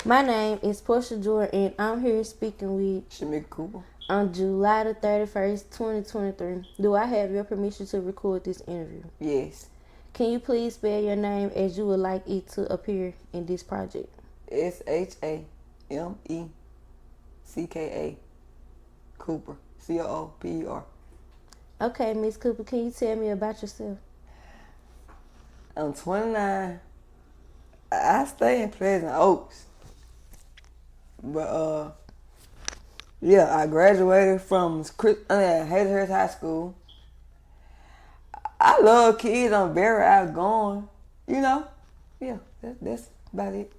My name is Porshia Jordan, and I'm here speaking with Shamecka Cooper. on July the 31st, 2023. Do I have your permission to record this interview? Yes. Can you please spell your name as you would like it to appear in this project? Shamecka Cooper. Cooper. Okay, Miss Cooper, can you tell me about yourself? I'm 29. I stay in Pleasant Oaks. But yeah, I graduated from Hazelhurst High School. I love kids. I'm very outgoing. Yeah, that's about it.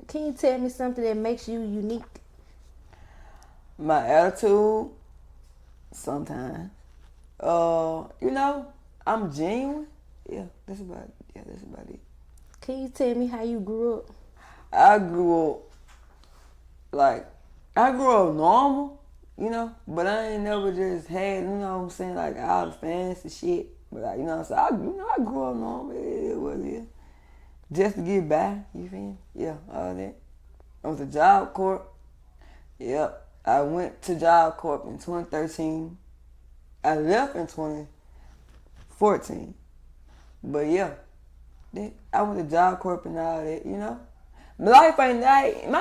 Can you tell me something that makes you unique? My attitude, sometimes. I'm genuine. That's about it. Can you tell me how you grew up? I grew up normal, but I ain't never just had, like all the fancy shit. But I grew up normal. It was it. Just to get by, you feel me? Yeah, all that. I was a Job Corps. Yep. I went to Job Corps in 2013. I left in 2014. But yeah, I went to Job Corps and all that, My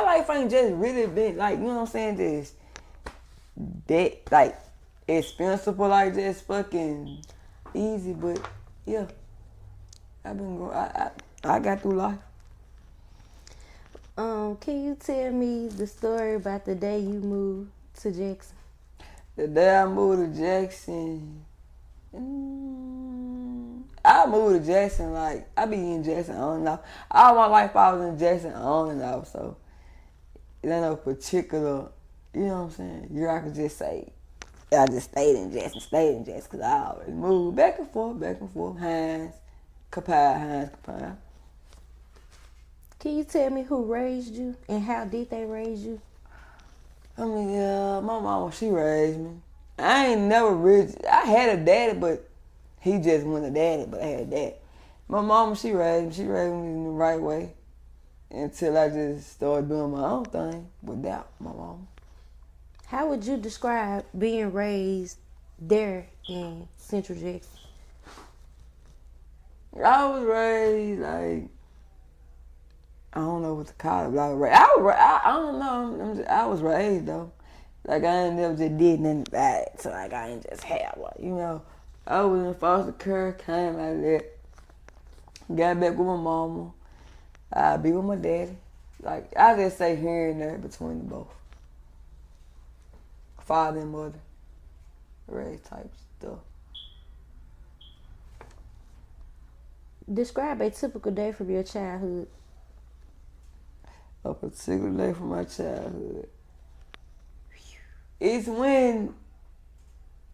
life ain't just really been like, just that, like, expensive or like just fucking easy, but yeah, I've been going, I got through life. Can you tell me the story about the day you moved to Jackson? The day I moved to Jackson, I moved to Jackson, like, I be in Jackson on and off. All my life I was in Jackson on and off, so it ain't no particular, year I could just say, I just stayed in Jackson, because I always moved back and forth, Hines, Capel. Can you tell me who raised you and how did they raise you? My mama, she raised me. I ain't never really, I had a daddy, but he just wasn't a daddy, but I had a dad. My mama, she raised me. She raised me in the right way until I just started doing my own thing without my mama. How would you describe being raised there in Central Jackson? I was raised like, I don't know what to call it. I don't know. I was raised though. Like I ain't never just did nothing bad, so like I ain't just have one. I was in foster care, came out of that, got back with my mama. I be with my daddy. Like I just say here and there between the both. Father and mother, raised type stuff. Describe a typical day from your childhood. A particular day from my childhood. It's when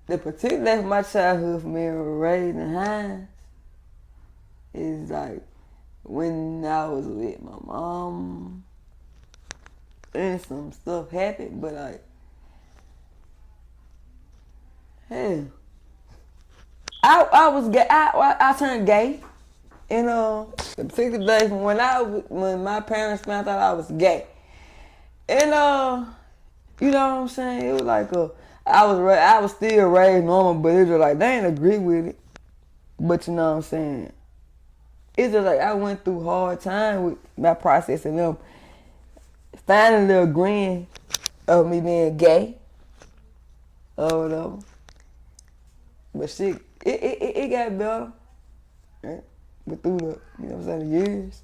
the particular day from my childhood for me raised in Hines is like when I was with my mom and some stuff happened, but like, hell, I was gay. I turned gay. The particular day from when my parents found out I was gay. And you know what I'm saying? It was like I was still raised normal, but it was like they ain't agree with it. But you know what I'm saying? It's just like I went through hard time with my process and them finally agreeing of me being gay or whatever. But shit, it got better. Right? But through the years.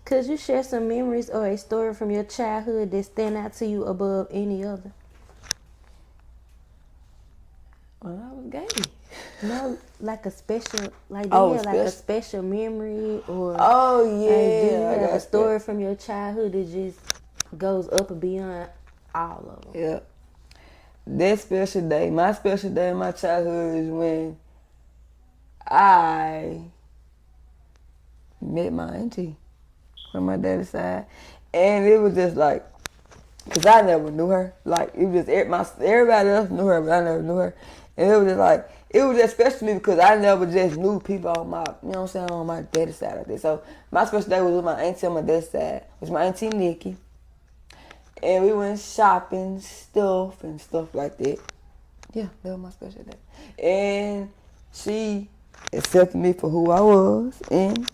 Could you share some memories or a story from your childhood that stand out to you above any other? When I was gay. No, like a special, like a special memory or. Oh yeah. Do you have a story from your childhood that just goes up and beyond all of them? Yeah. That special day, my special day in my childhood is when I met my auntie from my daddy's side, and it was just like, cause I never knew her. Like it was just everybody else knew her, but I never knew her, and it was just like it was just special to me because I never just knew people on my, you know what I'm saying, on my daddy's side like that. So my special day was with my auntie on my dad's side. It was my auntie Nikki. And we went shopping, stuff like that. Yeah, that was my special day. And she accepted me for who I was, and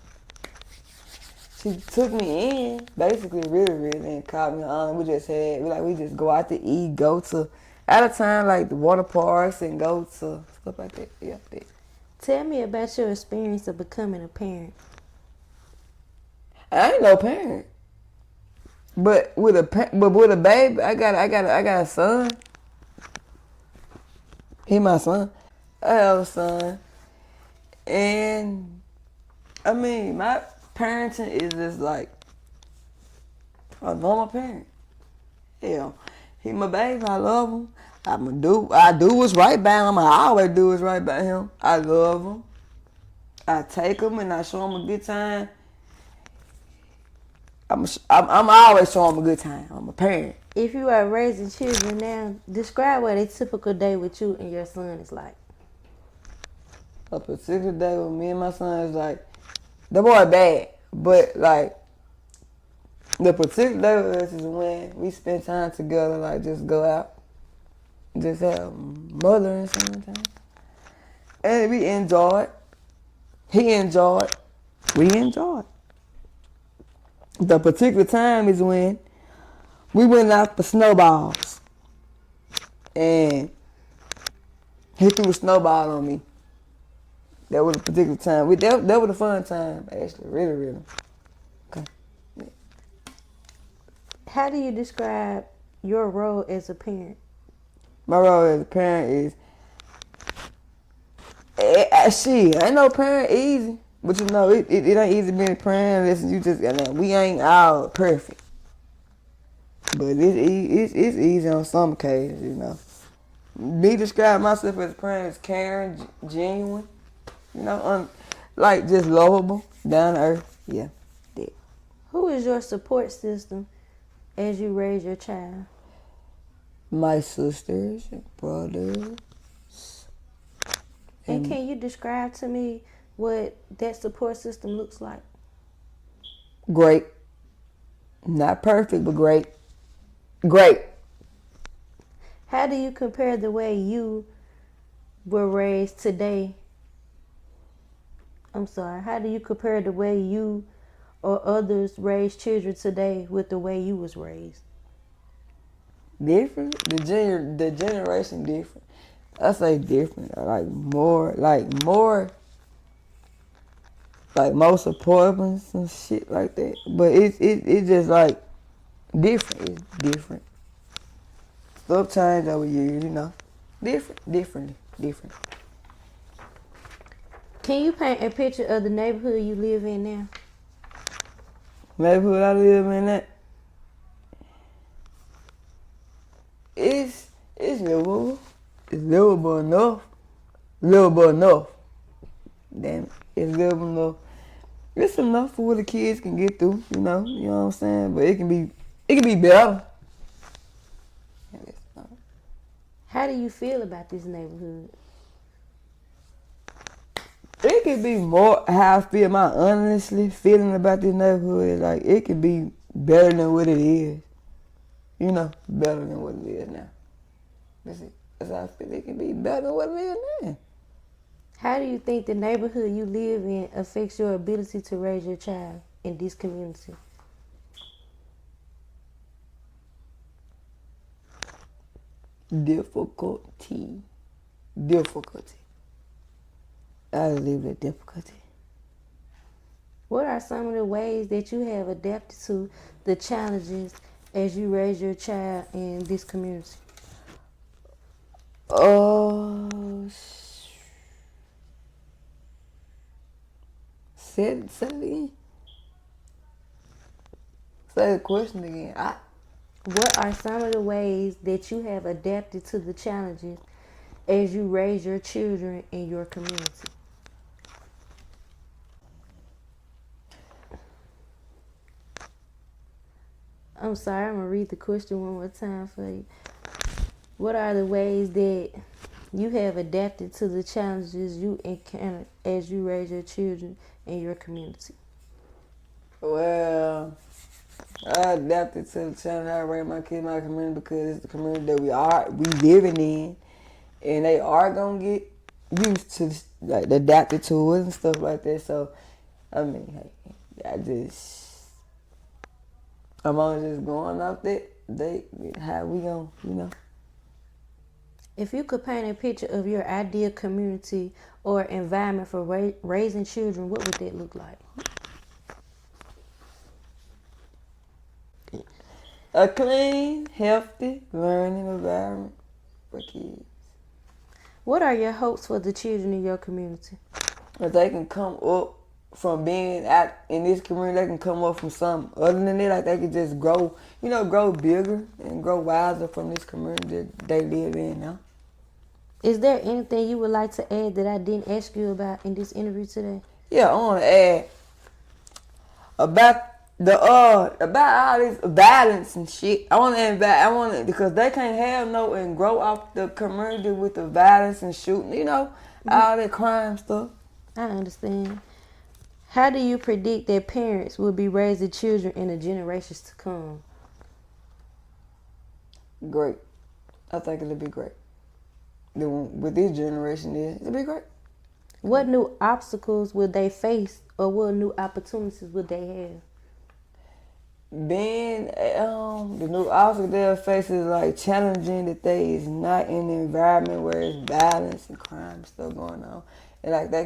she took me in, basically, really, and called me on. We just go out to eat, go to, at a time, like the water parks and go to stuff like that. Yeah, that. Tell me about your experience of becoming a parent. I ain't no parent, but with a baby, I got a son. He my son. I have a son, and I mean my parenting is just like a normal parent. Hell, he my baby. I love him. I do what's right by him. I always do what's right by him. I love him. I take him and I show him a good time. I'm always showing him a good time. I'm a parent. If you are raising children now, describe what a typical day with you and your son is like. A particular day with me and my son is like, the boy bad, but like, the particular day with us is when we spend time together, like just go out, just have mother and son time. And we enjoy it. He enjoyed it. We enjoyed it. The particular time is when we went out for snowballs. And he threw a snowball on me. That was a particular time. That was a fun time, actually. Really. Okay. Yeah. How do you describe your role as a parent? My role as a parent is, ain't no parent easy. But you know, it ain't easy being a parent unless you just, we ain't all perfect. But it's easy on some occasions, you know. Me describe myself as a parent as caring, genuine, you know, like just lovable, down to earth. Yeah, that. Who is your support system as you raise your child? My sisters, brothers. And can you describe to me what that support system looks like? Great. Not perfect, but great. Great. How do you compare the way you were raised today? How do you compare the way you or others raise children today with the way you was raised? Different. The generation different. I say different. More supportive and some shit like that. But it's just like different. It's different. Stuff changed over years, you know. Different. Can you paint a picture of the neighborhood you live in now? Neighborhood I live in, that it's livable. It's livable enough. Damn it. It's livable enough. It's enough for what the kids can get through, you know what I'm saying? But it can be better. How do you feel about this neighborhood? It could be more how I feel, my honestly feeling about this neighborhood. Like, it could be better than what it is. You know, better than what it is now. That's it. That's how I feel. It can be better than what it is now. How do you think the neighborhood you live in affects your ability to raise your child in this community? Difficulty. I live with difficulty. What are some of the ways that you have adapted to the challenges as you raise your child in this community? Say it again. Say the question again. What are some of the ways that you have adapted to the challenges as you raise your children in your community? I'm sorry, I'm going to read the question one more time for you. What are the ways that you have adapted to the challenges you encounter as you raise your children in your community? Well, I adapted to the challenge I raised my kids in my community because it's the community that we living in, and they are gonna get used to like adapted to it and stuff like that. So, I mean, hey, I'm only just going off that how we gonna, If you could paint a picture of your ideal community or environment for raising children, what would that look like? A clean, healthy, learning environment for kids. What are your hopes for the children in your community? If they can come up from being out in this community, they can come up from something other than that. Like they can just grow, grow bigger and grow wiser from this community that they live in now. Is there anything you would like to add that I didn't ask you about in this interview today? Yeah, I want to add about all this violence and shit. I want to because they can't have no and grow up the community with the violence and shooting, all that crime stuff. I understand. How do you predict that parents will be raising children in the generations to come? Great. I think it'll be great. With this generation, it'll be great. What new obstacles will they face, or what new opportunities will they have? Being the new obstacle they'll face is like challenging that they is not in an environment where it's violence and crime and stuff going on, and like they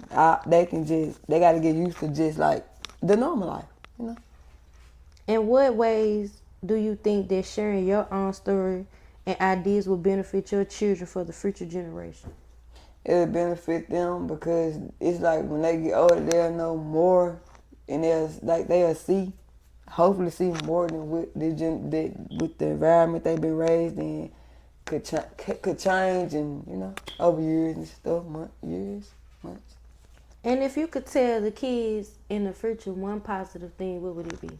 got to get used to just like the normal life, In what ways do you think that sharing your own story and ideas will benefit your children for the future generation? It'll benefit them because it's like when they get older, they'll know more, and they'll see. Hopefully see more than with the environment they've been raised in could change and over years and stuff, months. And if you could tell the kids in the future one positive thing, what would it be?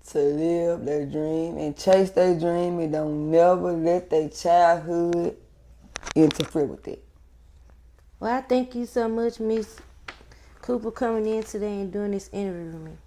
To live their dream and chase their dream and don't never let their childhood interfere with it. Well, I thank you so much, Miss Cooper, coming in today and doing this interview with me.